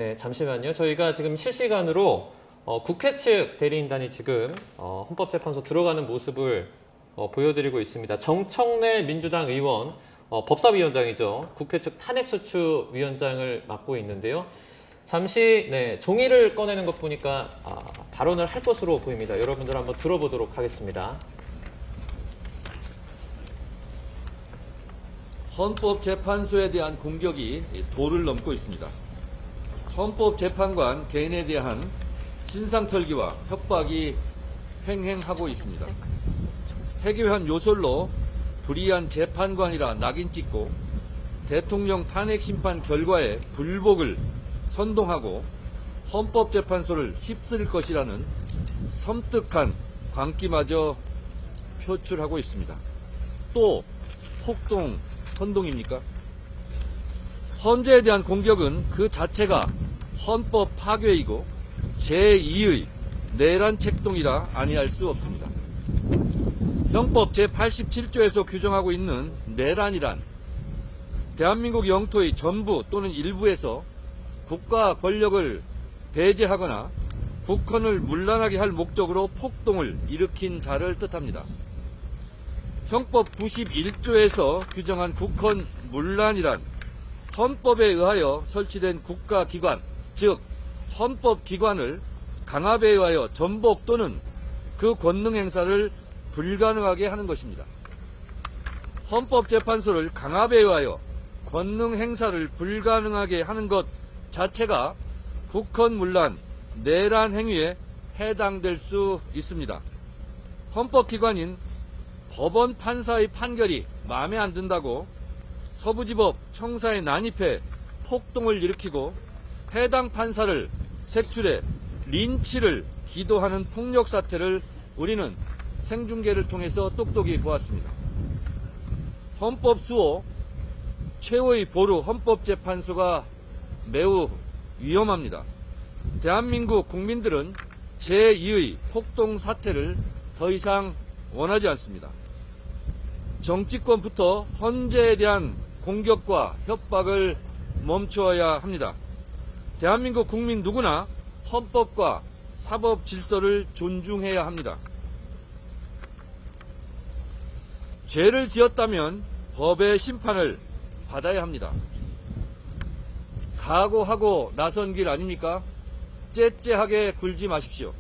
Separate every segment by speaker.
Speaker 1: 네, 잠시만요. 저희가 지금 실시간으로 국회 측 대리인단이 지금 헌법재판소 들어가는 모습을 보여드리고 있습니다. 정청래 민주당 의원, 법사위원장이죠. 국회 측 탄핵소추위원장을 맡고 있는데요. 잠시 종이를 꺼내는 것 보니까 발언을 할 것으로 보입니다. 여러분들 한번 들어보도록 하겠습니다.
Speaker 2: 헌법재판소에 대한 공격이 도를 넘고 있습니다. 헌법재판관 개인에 대한 신상털기와 협박이 횡행하고 있습니다. 해괴한 요설로 불의한 재판관이라 낙인 찍고 대통령 탄핵심판 결과에 불복을 선동하고 헌법재판소를 휩쓸 것이라는 섬뜩한 광기마저 표출하고 있습니다. 또 폭동 선동입니까? 헌재에 대한 공격은 그 자체가 헌법 파괴이고 제2의 내란 책동이라 아니할 수 없습니다. 형법 제87조에서 규정하고 있는 내란이란 대한민국 영토의 전부 또는 일부에서 국가 권력을 배제하거나 국헌을 문란하게 할 목적으로 폭동을 일으킨 자를 뜻합니다. 형법 91조에서 규정한 국헌 문란이란 헌법에 의하여 설치된 국가기관, 즉 헌법기관을 강압에 의하여 전복 또는 그 권능 행사를 불가능하게 하는 것입니다. 헌법재판소를 강압에 의하여 권능 행사를 불가능하게 하는 것 자체가 국헌문란, 내란 행위에 해당될 수 있습니다. 헌법기관인 법원 판사의 판결이 마음에 안 든다고 서부지법 청사에 난입해 폭동을 일으키고 해당 판사를 색출해 린치를 기도하는 폭력 사태를 우리는 생중계를 통해서 똑똑히 보았습니다. 헌법 수호 최후의 보루 헌법재판소가 매우 위험합니다. 대한민국 국민들은 제2의 폭동 사태를 더 이상 원하지 않습니다. 정치권부터 헌재에 대한 공격과 협박을 멈추어야 합니다. 대한민국 국민 누구나 헌법과 사법 질서를 존중해야 합니다. 죄를 지었다면 법의 심판을 받아야 합니다. 각오하고 나선 길 아닙니까? 째째하게 굴지 마십시오.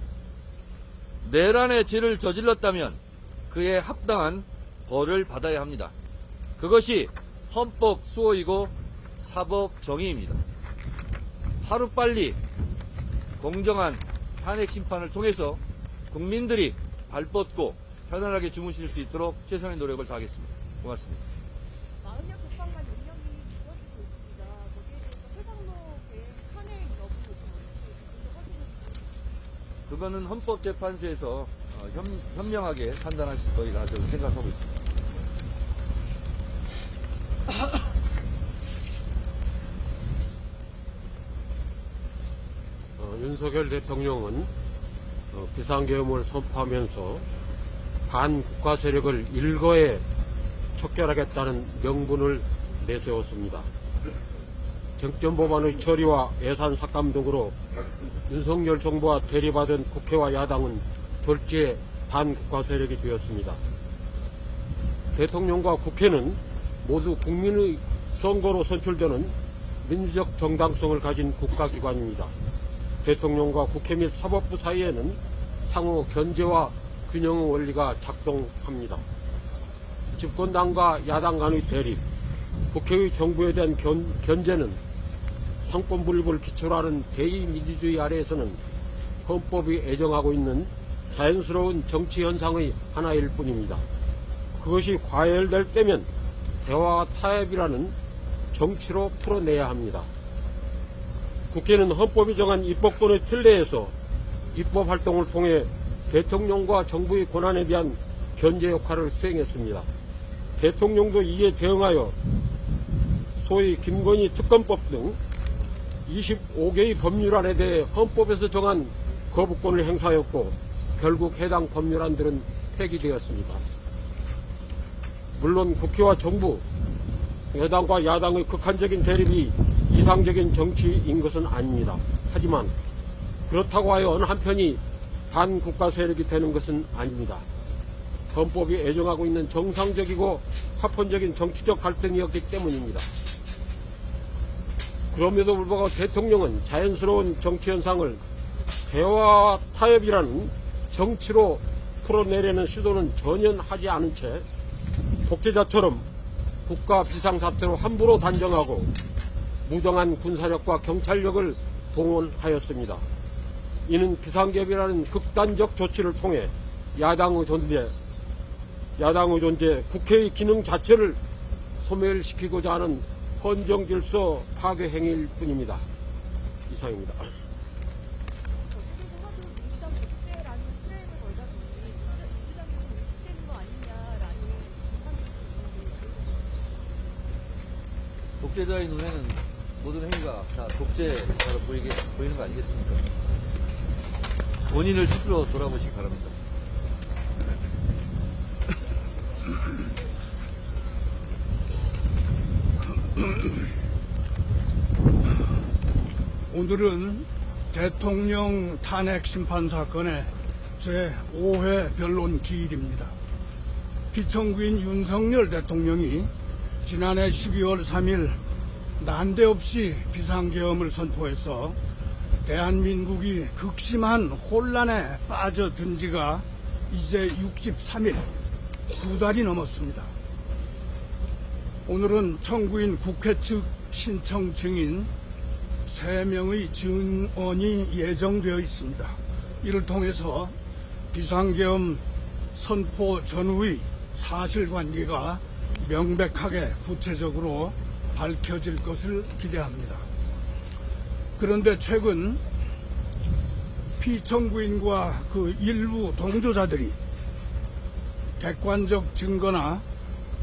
Speaker 2: 내란의 죄를 저질렀다면 그에 합당한 벌을 받아야 합니다. 그것이 헌법 수호이고 사법 정의입니다. 하루빨리 공정한 탄핵 심판을 통해서 국민들이 발뻗고 편안하게 주무실 수 있도록 최선의 노력을 다하겠습니다. 고맙습니다.
Speaker 3: 마흔여 국방관 용역이 이루어지고 있습니다. 거기에 대해서 최상록의 탄핵 여부
Speaker 2: 그거는 헌법재판소에서 현명하게 판단하실 거리라 저는 생각하고 있습니다.
Speaker 4: 윤석열 대통령은 비상계엄을 선포하면서 반국가 세력을 일거에 척결하겠다는 명분을 내세웠습니다. 쟁점 법안의 처리와 예산 삭감 등으로 윤석열 정부와 대립하던 국회와 야당은 졸지에 반국가 세력이 되었습니다. 대통령과 국회는 모두 국민의 선거로 선출되는 민주적 정당성을 가진 국가기관입니다. 대통령과 국회 및 사법부 사이에는 상호 견제와 균형의 원리가 작동합니다. 집권당과 야당 간의 대립, 국회의 정부에 대한 견제는 상권분립을 기초로 하는 대의민주주의 아래에서는 헌법이 애정하고 있는 자연스러운 정치 현상의 하나일 뿐입니다. 그것이 과열될 때면 대화와 타협이라는 정치로 풀어내야 합니다. 국회는 헌법이 정한 입법권의 틀 내에서 입법 활동을 통해 대통령과 정부의 권한에 대한 견제 역할을 수행했습니다. 대통령도 이에 대응하여 소위 김건희 특검법 등 25개의 법률안에 대해 헌법에서 정한 거부권을 행사하였고 결국 해당 법률안들은 폐기되었습니다. 물론 국회와 정부, 여당과 야당의 극한적인 대립이 이상적인 정치인 것은 아닙니다. 하지만 그렇다고 하여 어느 한편이 반국가 세력이 되는 것은 아닙니다. 헌법이 애정하고 있는 정상적이고 화pon적인 정치적 갈등이었기 때문입니다. 그럼에도 불구하고 대통령은 자연스러운 정치 현상을 대화 타협이라는 정치로 풀어내려는 시도는 전혀 하지 않은 채 독재자처럼 국가 비상사태로 함부로 단정하고 무정한 군사력과 경찰력을 동원하였습니다. 이는 비상계엄이라는 극단적 조치를 통해 야당의 존재, 국회의 기능 자체를 소멸시키고자 하는 헌정질서 파괴 행위일 뿐입니다. 이상입니다.
Speaker 3: 어떻게든 하도 민주당 독재라는 프레임을 걸다 보니 민주당에서 의식되는 거 아니냐라는 비판도 있는데
Speaker 2: 독재자의 눈에는 모든 행위가 다 독재자로 보이는 거 아니겠습니까? 본인을 스스로 돌아보시기 바랍니다.
Speaker 5: 오늘은 대통령 탄핵 심판 사건의 제5회 변론 기일입니다. 피청구인 윤석열 대통령이 지난해 12월 3일 난데없이 비상계엄을 선포해서 대한민국이 극심한 혼란에 빠져든 지가 이제 63일, 2달이 넘었습니다. 오늘은 청구인 국회 측 신청 증인 3명의 증언이 예정되어 있습니다. 이를 통해서 비상계엄 선포 전후의 사실관계가 명백하게 구체적으로 밝혀질 것을 기대합니다. 그런데 최근 피청구인과 그 일부 동조자들이 객관적 증거나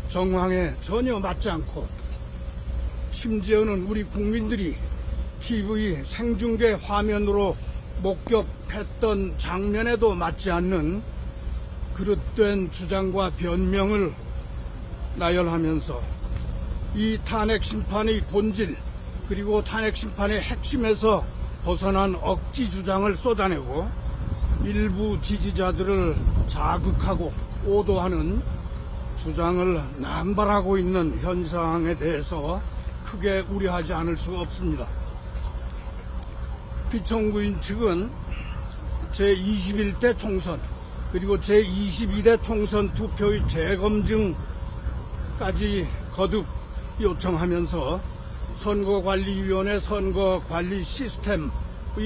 Speaker 5: 정황에 전혀 맞지 않고 심지어는 우리 국민들이 TV 생중계 화면으로 목격했던 장면에도 맞지 않는 그릇된 주장과 변명을 나열하면서 이 탄핵 심판의 본질 그리고 탄핵 심판의 핵심에서 벗어난 억지 주장을 쏟아내고 일부 지지자들을 자극하고 오도하는 주장을 남발하고 있는 현상에 대해서 크게 우려하지 않을 수가 없습니다. 피청구인 측은 제21대 총선 그리고 제22대 총선 투표의 재검증까지 거듭 요청하면서 선거관리위원회 선거관리 시스템의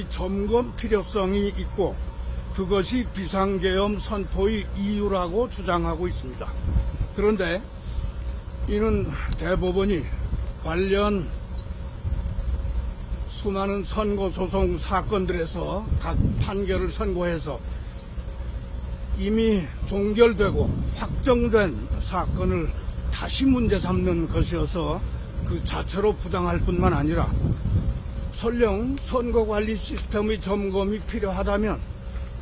Speaker 5: 점검 필요성이 있고 그것이 비상계엄 선포의 이유라고 주장하고 있습니다. 그런데 이는 대법원이 관련 수많은 선거소송 사건들에서 각 판결을 선고해서 이미 종결되고 확정된 사건을 다시 문제 삼는 것이어서 그 자체로 부당할 뿐만 아니라 설령 선거관리 시스템의 점검이 필요하다면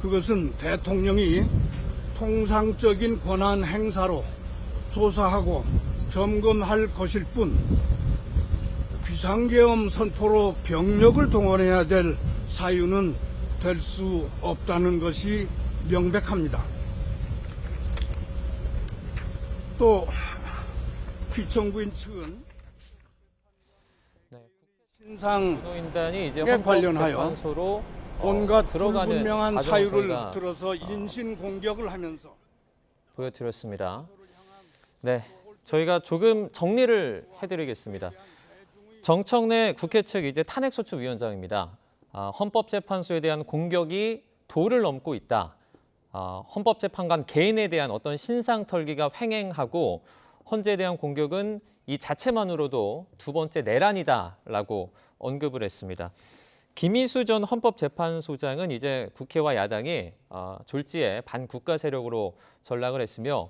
Speaker 5: 그것은 대통령이 통상적인 권한 행사로 조사하고 점검할 것일 뿐 비상계엄 선포로 병력을 동원해야 될 사유는 될 수 없다는 것이 명백합니다. 또 피청구인 측은
Speaker 1: 노인단이 이제
Speaker 5: 신상에 관련하여
Speaker 1: 헌법재판소로
Speaker 5: 온갖
Speaker 1: 들어가는
Speaker 5: 불분명한
Speaker 1: 과정을
Speaker 5: 사유를
Speaker 1: 저희가
Speaker 5: 들어서 인신 공격을 하면서
Speaker 1: 보여드렸습니다. 네, 저희가 조금 정리를 해드리겠습니다. 정청래 국회 측 이제 탄핵소추위원장입니다. 헌법재판소에 대한 공격이 도를 넘고 있다. 헌법재판관 개인에 대한 어떤 신상털기가 횡행하고 헌재에 대한 공격은 이 자체만으로도 두 번째 내란이다라고 언급을 했습니다. 김희수 전 헌법재판소장은 이제 국회와 야당이 졸지에 반국가 세력으로 전락을 했으며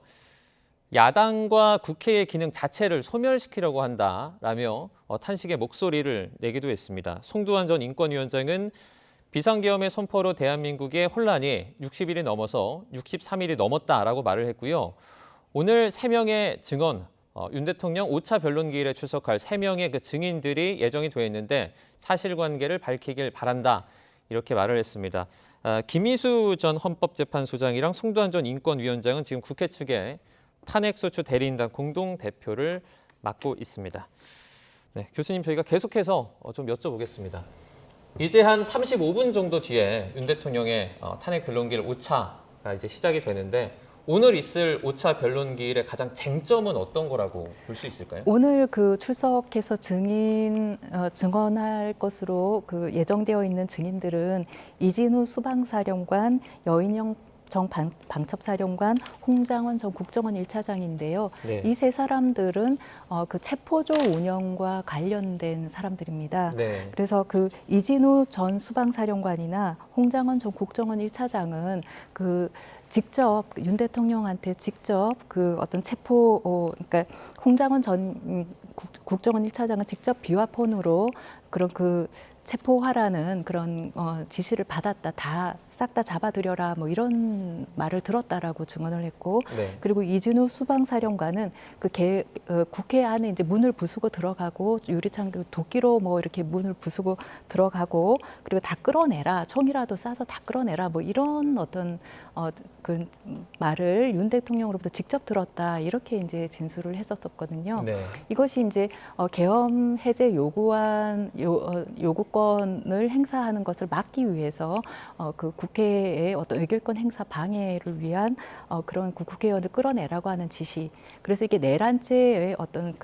Speaker 1: 야당과 국회의 기능 자체를 소멸시키려고 한다라며 탄식의 목소리를 내기도 했습니다. 송두환 전 인권위원장은 비상계엄의 선포로 대한민국의 혼란이 60일이 넘어서 63일이 넘었다라고 말을 했고요. 오늘 3명의 증언 윤 대통령 5차 변론기일에 출석할 3명의 그 증인들이 예정이 되어 있는데 사실관계를 밝히길 바란다. 이렇게 말을 했습니다. 김희수 전 헌법재판소장이랑 송도한 전 인권위원장은 지금 국회 측의 탄핵소추 대리인단 공동대표를 맡고 있습니다. 네, 교수님 저희가 계속해서 좀 여쭤보겠습니다. 이제 한 35분 정도 뒤에 윤 대통령의 탄핵 변론기일 5차가 이제 시작이 되는데 오늘 있을 5차 변론기일의 가장 쟁점은 어떤 거라고 볼 수 있을까요?
Speaker 6: 오늘 그 출석해서 증언할 것으로 그 예정되어 있는 증인들은 이진우 수방사령관, 여인영 정 방첩사령관, 홍장원 전 국정원 1차장인데요.
Speaker 1: 네.
Speaker 6: 이 세 사람들은 그 체포조 운영과 관련된 사람들입니다.
Speaker 1: 네.
Speaker 6: 그래서 그 이진우 전 수방사령관이나 홍장원 전 국정원 1차장은 그 직접 윤 대통령한테 직접 그 어떤 그러니까 홍장원 전 국정원 1차장은 직접 비화폰으로 그런 그 체포하라는 그런 지시를 받았다. 다 싹 다 잡아들여라. 뭐 이런 말을 들었다라고 증언을 했고,
Speaker 1: 네.
Speaker 6: 그리고 이진우 수방사령관은 국회 안에 이제 문을 부수고 들어가고 유리창 도끼로 뭐 이렇게 문을 부수고 들어가고 그리고 다 끌어내라. 총이라도 쏴서 다 끌어내라. 뭐 이런 어떤 그 말을 윤 대통령으로부터 직접 들었다. 이렇게 이제 진술을 했었거든요.
Speaker 1: 네.
Speaker 6: 이것이 이제 계엄 해제 요구권을 행사하는 것을 막기 위해서 그 국회의 어떤 의결권 행사 방해를 위한 그런 국회의원을 끌어내라고 하는 지시. 그래서 이게 내란죄의 어떤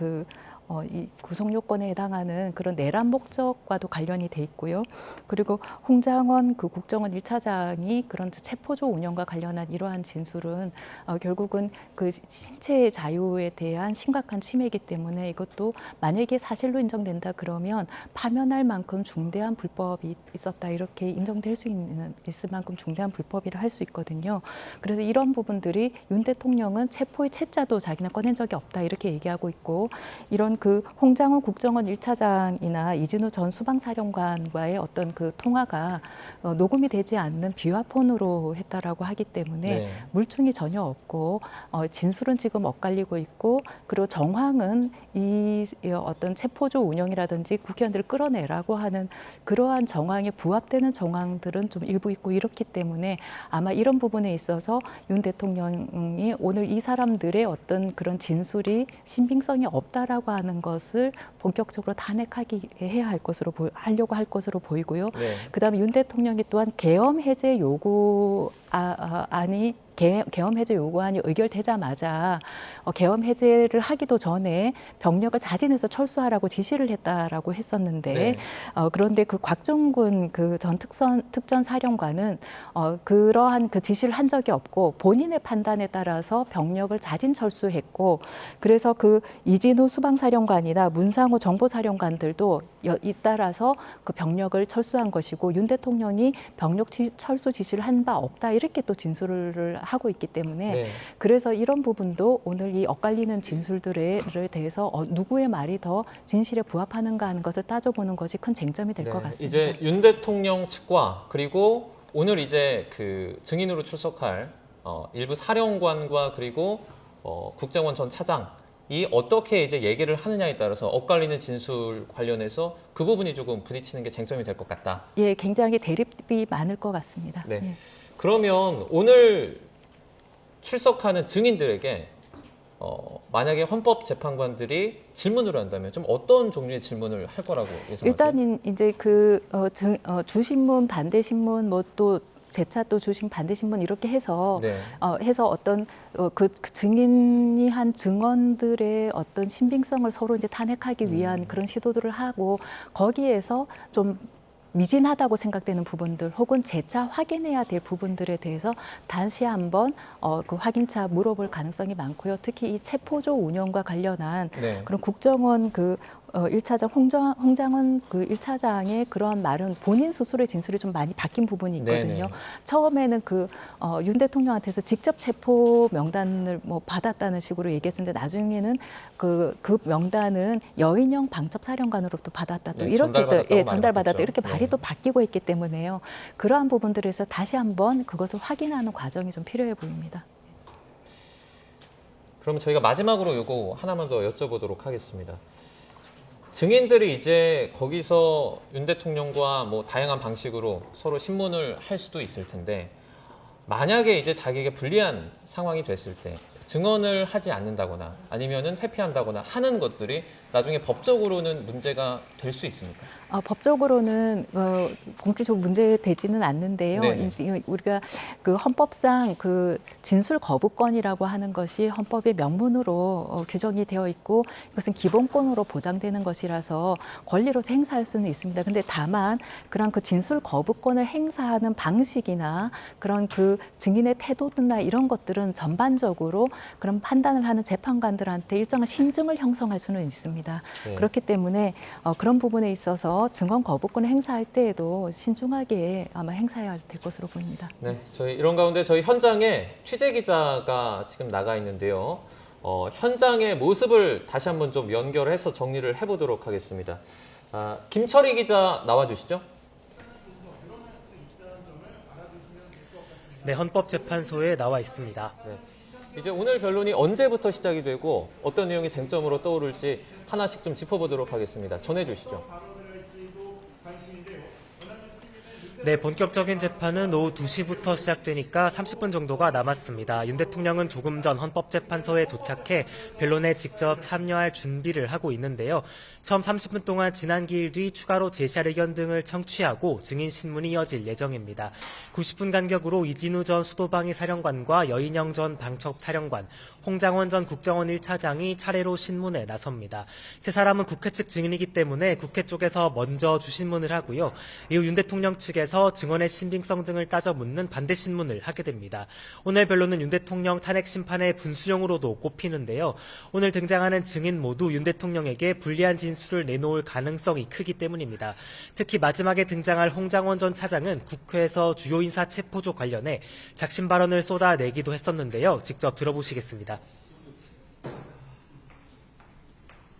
Speaker 6: 이 구속 요건에 해당하는 그런 내란 목적과도 관련이 돼 있고요. 그리고 홍장원 그 국정원 1차장이 그런 체포조 운영과 관련한 이러한 진술은 결국은 그 신체의 자유에 대한 심각한 침해이기 때문에 이것도 만약에 사실로 인정된다 그러면 파면할 만큼 중대한 불법이 있었다 이렇게 인정될 수 있을 만큼 중대한 불법이라 할 수 있거든요. 그래서 이런 부분들이 윤 대통령은 체포의 채자도 자기는 꺼낸 적이 없다 이렇게 얘기하고 있고 이런 그 홍장원 국정원 1차장이나 이진우 전 수방사령관과의 어떤 그 통화가 녹음이 되지 않는 비화폰으로 했다라고 하기 때문에
Speaker 1: 네.
Speaker 6: 물증이 전혀 없고 진술은 지금 엇갈리고 있고 그리고 정황은 이 어떤 체포조 운영이라든지 국회의원들을 끌어내라고 하는 그러한 정황에 부합되는 정황들은 좀 일부 있고 이렇기 때문에 아마 이런 부분에 있어서 윤 대통령이 오늘 이 사람들의 어떤 그런 진술이 신빙성이 없다라고 하는 것을 본격적으로 하려고 할 것으로 보이고요.
Speaker 1: 네.
Speaker 6: 그다음에 윤 대통령이 또한 계엄 해제 요구안이 계엄 해제 요구안이 의결되자마자 계엄 해제를 하기도 전에 병력을 자진해서 철수하라고 지시를 했다라고 했었는데
Speaker 1: 네.
Speaker 6: 그런데 그 곽종군 그 전 특전 사령관은 그러한 그 지시를 한 적이 없고 본인의 판단에 따라서 병력을 자진 철수했고 그래서 그 이진우 수방사령관이나 문상호 정보사령관들도 잇따라서 그 병력을 철수한 것이고 윤 대통령이 병력 철수 지시를 한 바 없다 이렇게 또 진술을 하고 있기 때문에
Speaker 1: 네.
Speaker 6: 그래서 이런 부분도 오늘 이 엇갈리는 진술들에 대해서 누구의 말이 더 진실에 부합하는가 하는 것을 따져보는 것이 큰 쟁점이 될 것 같습니다.
Speaker 1: 이제 윤 대통령 측과 그리고 오늘 이제 그 증인으로 출석할 일부 사령관과 그리고 국정원 전 차장이 어떻게 이제 얘기를 하느냐에 따라서 엇갈리는 진술 관련해서 그 부분이 조금 부딪히는 게 쟁점이 될 것 같다.
Speaker 6: 예, 굉장히 대립이 많을 것 같습니다.
Speaker 1: 네.
Speaker 6: 예.
Speaker 1: 그러면 오늘 출석하는 증인들에게 만약에 헌법재판관들이 질문을 한다면 좀 어떤 종류의 질문을 할 거라고 예상하세요?
Speaker 6: 일단 이제 주신문, 반대신문, 뭐 또 재차 또 주신 반대신문 이렇게 해서
Speaker 1: 네.
Speaker 6: 해서 어떤 그 증인이 한 증언들의 어떤 신빙성을 서로 이제 탄핵하기 위한 그런 시도들을 하고 거기에서 좀 미진하다고 생각되는 부분들 혹은 재차 확인해야 될 부분들에 대해서 다시 한번 그 확인차 물어볼 가능성이 많고요. 특히 이 체포조 운영과 관련한
Speaker 1: 네.
Speaker 6: 그런 국정원 그 1차장 홍장원 그 1차장의 그러한 말은 본인 스스로의 진술이 좀 많이 바뀐 부분이 있거든요.
Speaker 1: 네네.
Speaker 6: 처음에는 윤 대통령한테서 직접 체포 명단을 뭐 받았다는 식으로 얘기했었는데 나중에는 그 명단은 여인영 방첩사령관으로부터 받았다. 또
Speaker 1: 네,
Speaker 6: 이렇게
Speaker 1: 전달받았다고
Speaker 6: 전달받았다.
Speaker 1: 말했죠.
Speaker 6: 이렇게 말이
Speaker 1: 네.
Speaker 6: 또 바뀌고 있기 때문에요. 그러한 부분들에서 다시 한번 그것을 확인하는 과정이 좀 필요해 보입니다.
Speaker 1: 그럼 저희가 마지막으로 요거 하나만 더 여쭤보도록 하겠습니다. 증인들이 이제 거기서 윤 대통령과 뭐 다양한 방식으로 서로 신문을 할 수도 있을 텐데, 만약에 이제 자기에게 불리한 상황이 됐을 때 증언을 하지 않는다거나 아니면은 회피한다거나 하는 것들이 나중에 법적으로는 문제가 될 수 있습니까?
Speaker 6: 법적으로는 공식적으로 문제되지는 않는데요.
Speaker 1: 네네.
Speaker 6: 우리가 그 헌법상 그 진술 거부권이라고 하는 것이 헌법의 명문으로 규정이 되어 있고, 이것은 기본권으로 보장되는 것이라서 권리로서 행사할 수는 있습니다. 근데 다만 그런 그 진술 거부권을 행사하는 방식이나 그런 그 증인의 태도나 이런 것들은 전반적으로 그런 판단을 하는 재판관들한테 일정한 신증을 형성할 수는 있습니다.
Speaker 1: 네.
Speaker 6: 그렇기 때문에 그런 부분에 있어서 증언 거부권을 행사할 때에도 신중하게 아마 행사해야 될 것으로 보입니다.
Speaker 1: 네, 저희 이런 가운데 저희 현장에 취재 기자가 지금 나가 있는데요. 현장의 모습을 다시 한번 좀 연결해서 정리를 해보도록 하겠습니다. 김철희 기자 나와주시죠.
Speaker 7: 네, 헌법재판소에 나와 있습니다.
Speaker 1: 네. 이제 오늘 변론이 언제부터 시작이 되고 어떤 내용이 쟁점으로 떠오를지 하나씩 좀 짚어보도록 하겠습니다. 전해주시죠.
Speaker 7: 네, 본격적인 재판은 오후 2시부터 시작되니까 30분 정도가 남았습니다. 윤 대통령은 조금 전 헌법재판소에 도착해 변론에 직접 참여할 준비를 하고 있는데요. 처음 30분 동안 지난 기일 뒤 추가로 제시할 의견 등을 청취하고 증인 신문이 이어질 예정입니다. 90분 간격으로 이진우 전 수도방위 사령관과 여인영 전 방첩 사령관, 홍장원 전 국정원 1차장이 차례로 신문에 나섭니다. 세 사람은 국회 측 증인이기 때문에 국회 쪽에서 먼저 주신문을 하고요. 이후 윤 대통령 측에서 증언의 신빙성 등을 따져 묻는 반대 신문을 하게 됩니다. 오늘 변론은 윤 대통령 탄핵 심판의 분수령으로도 꼽히는데요. 오늘 등장하는 증인 모두 윤 대통령에게 불리한 진술을 내놓을 가능성이 크기 때문입니다. 특히 마지막에 등장할 홍장원 전 차장은 국회에서 주요 인사 체포조 관련해 작심 발언을 쏟아내기도 했었는데요. 직접 들어보시겠습니다.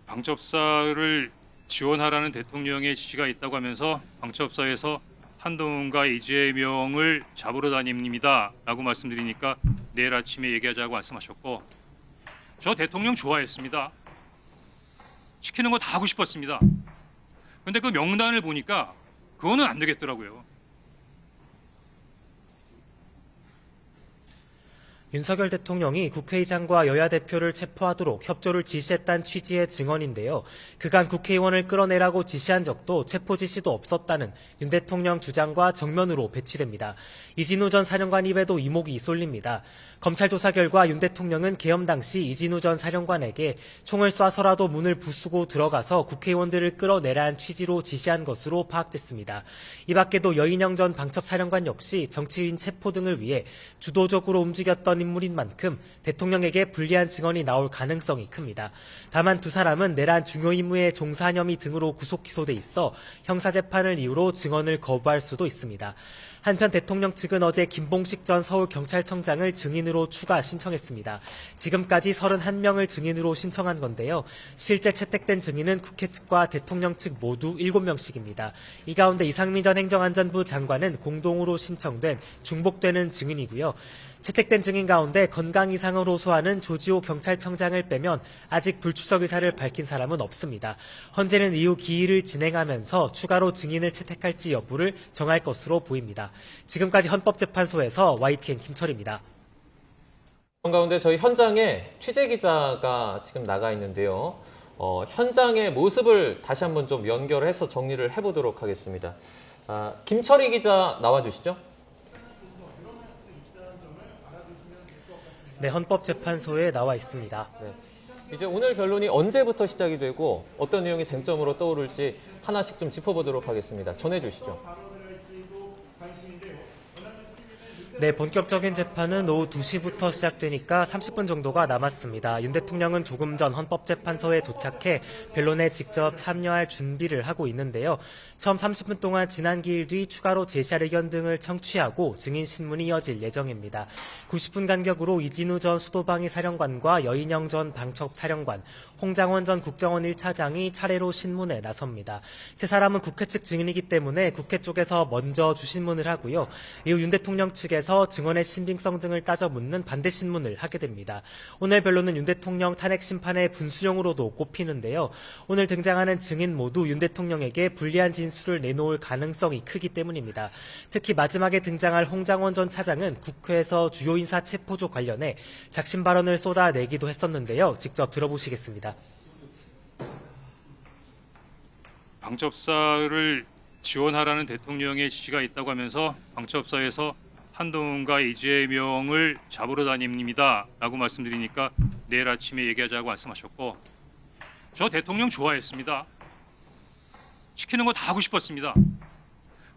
Speaker 8: 방첩사를 지원하라는 대통령의 지시가 있다고 하면서 방첩사에서 한동훈과 이재명을 잡으러 다닙니다 라고 말씀드리니까 내일 아침에 얘기하자고 말씀하셨고, 저 대통령 좋아했습니다. 시키는 거 다 하고 싶었습니다. 그런데 그 명단을 보니까 그거는 안 되겠더라고요.
Speaker 7: 윤석열 대통령이 국회의장과 여야 대표를 체포하도록 협조를 지시했다는 취지의 증언인데요. 그간 국회의원을 끌어내라고 지시한 적도 체포 지시도 없었다는 윤 대통령 주장과 정면으로 배치됩니다. 이진우 전 사령관 입에도 이목이 쏠립니다. 검찰 조사 결과 윤 대통령은 계엄 당시 이진우 전 사령관에게 총을 쏴서라도 문을 부수고 들어가서 국회의원들을 끌어내라는 취지로 지시한 것으로 파악됐습니다. 이 밖에도 여인영 전 방첩 사령관 역시 정치인 체포 등을 위해 주도적으로 움직였던 인물인 만큼 대통령에게 불리한 증언이 나올 가능성이 큽니다. 다만 두 사람은 내란 중요 임무에 종사한 혐의 등으로 구속 기소돼 있어 형사재판을 이유로 증언을 거부할 수도 있습니다. 한편 대통령 측은 어제 김봉식 전 서울경찰청장을 증인으로 추가 신청했습니다. 지금까지 31명을 증인으로 신청한 건데요. 실제 채택된 증인은 국회 측과 대통령 측 모두 7명씩입니다. 이 가운데 이상민 전 행정안전부 장관은 공동으로 신청된 중복되는 증인이고요. 채택된 증인 가운데 건강 이상을 호소하는 조지호 경찰청장을 빼면 아직 불출석 의사를 밝힌 사람은 없습니다. 헌재는 이후 기일을 진행하면서 추가로 증인을 채택할지 여부를 정할 것으로 보입니다. 지금까지 헌법재판소에서 YTN 김철입니다.
Speaker 1: 그런 가운데 저희 현장에 취재 기자가 지금 나가 있는데요. 현장의 모습을 다시 한번 좀 연결해서 정리를 해보도록 하겠습니다. 김철희 기자 나와주시죠.
Speaker 7: 네, 헌법재판소에 나와 있습니다.
Speaker 1: 네. 이제 오늘 변론이 언제부터 시작이 되고 어떤 내용이 쟁점으로 떠오를지 하나씩 좀 짚어보도록 하겠습니다. 전해주시죠.
Speaker 7: 네, 본격적인 재판은 오후 2시부터 시작되니까 30분 정도가 남았습니다. 윤 대통령은 조금 전 헌법재판소에 도착해 변론에 직접 참여할 준비를 하고 있는데요. 처음 30분 동안 지난 기일 뒤 추가로 제시할 의견 등을 청취하고 증인 신문이 이어질 예정입니다. 90분 간격으로 이진우 전 수도방위 사령관과 여인영 전 방첩 사령관, 홍장원 전 국정원 1차장이 차례로 신문에 나섭니다. 세 사람은 국회 측 증인이기 때문에 국회 쪽에서 먼저 주신문을 하고요. 이후 윤 대통령 측에서 법정에서 증언의 신빙성 등을 따져 묻는 반대 신문을 하게 됩니다. 오늘 변론은 윤 대통령 탄핵 심판의 분수령으로도 꼽히는데요. 오늘 등장하는 증인 모두 윤 대통령에게 불리한 진술을 내놓을 가능성이 크기 때문입니다. 특히 마지막에 등장할 홍장원 전 차장은 국회에서 주요 인사 체포조 관련해 작심 발언을 쏟아내기도 했었는데요. 직접 들어보시겠습니다.
Speaker 8: 방첩사를 지원하라는 대통령의 지시가 있다고 하면서 방첩사에서 한동훈과 이재명을 잡으러 다닙니다 라고 말씀드리니까 내일 아침에 얘기하자고 말씀하셨고, 저 대통령 좋아했습니다. 시키는 거 다 하고 싶었습니다.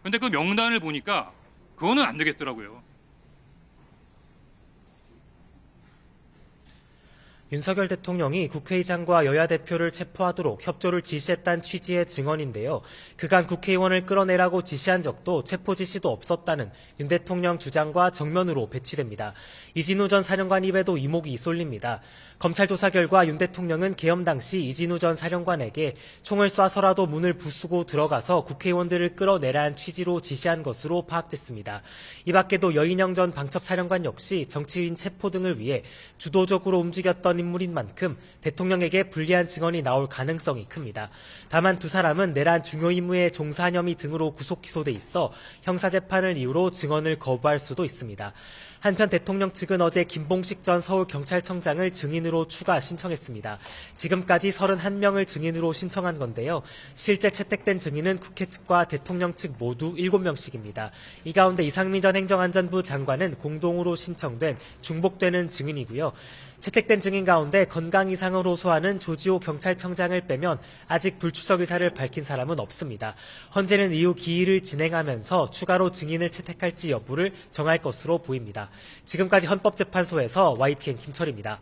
Speaker 8: 그런데 그 명단을 보니까 그거는 안 되겠더라고요.
Speaker 7: 윤석열 대통령이 국회의장과 여야 대표를 체포하도록 협조를 지시했다는 취지의 증언인데요. 그간 국회의원을 끌어내라고 지시한 적도 체포 지시도 없었다는 윤 대통령 주장과 정면으로 배치됩니다. 이진우 전 사령관 입에도 이목이 쏠립니다. 검찰 조사 결과 윤 대통령은 계엄 당시 이진우 전 사령관에게 총을 쏴서라도 문을 부수고 들어가서 국회의원들을 끌어내라는 취지로 지시한 것으로 파악됐습니다. 이 밖에도 여인영 전 방첩사령관 역시 정치인 체포 등을 위해 주도적으로 움직였던 인물인 만큼 대통령에게 불리한 증언이 나올 가능성이 큽니다. 다만 두 사람은 내란 중요 임무에 종사한 혐의 등으로 구속 기소돼 있어 형사재판을 이유로 증언을 거부할 수도 있습니다. 한편 대통령 측은 어제 김봉식 전 서울경찰청장을 증인으로 추가 신청했습니다. 지금까지 31명을 증인으로 신청한 건데요. 실제 채택된 증인은 국회 측과 대통령 측 모두 7명씩입니다. 이 가운데 이상민 전 행정안전부 장관은 공동으로 신청된 중복되는 증인이고요. 채택된 증인 가운데 건강 이상을 호소하는 조지호 경찰청장을 빼면 아직 불출석 의사를 밝힌 사람은 없습니다. 헌재는 이후 기일을 진행하면서 추가로 증인을 채택할지 여부를 정할 것으로 보입니다. 지금까지 헌법재판소에서 YTN 김철입니다.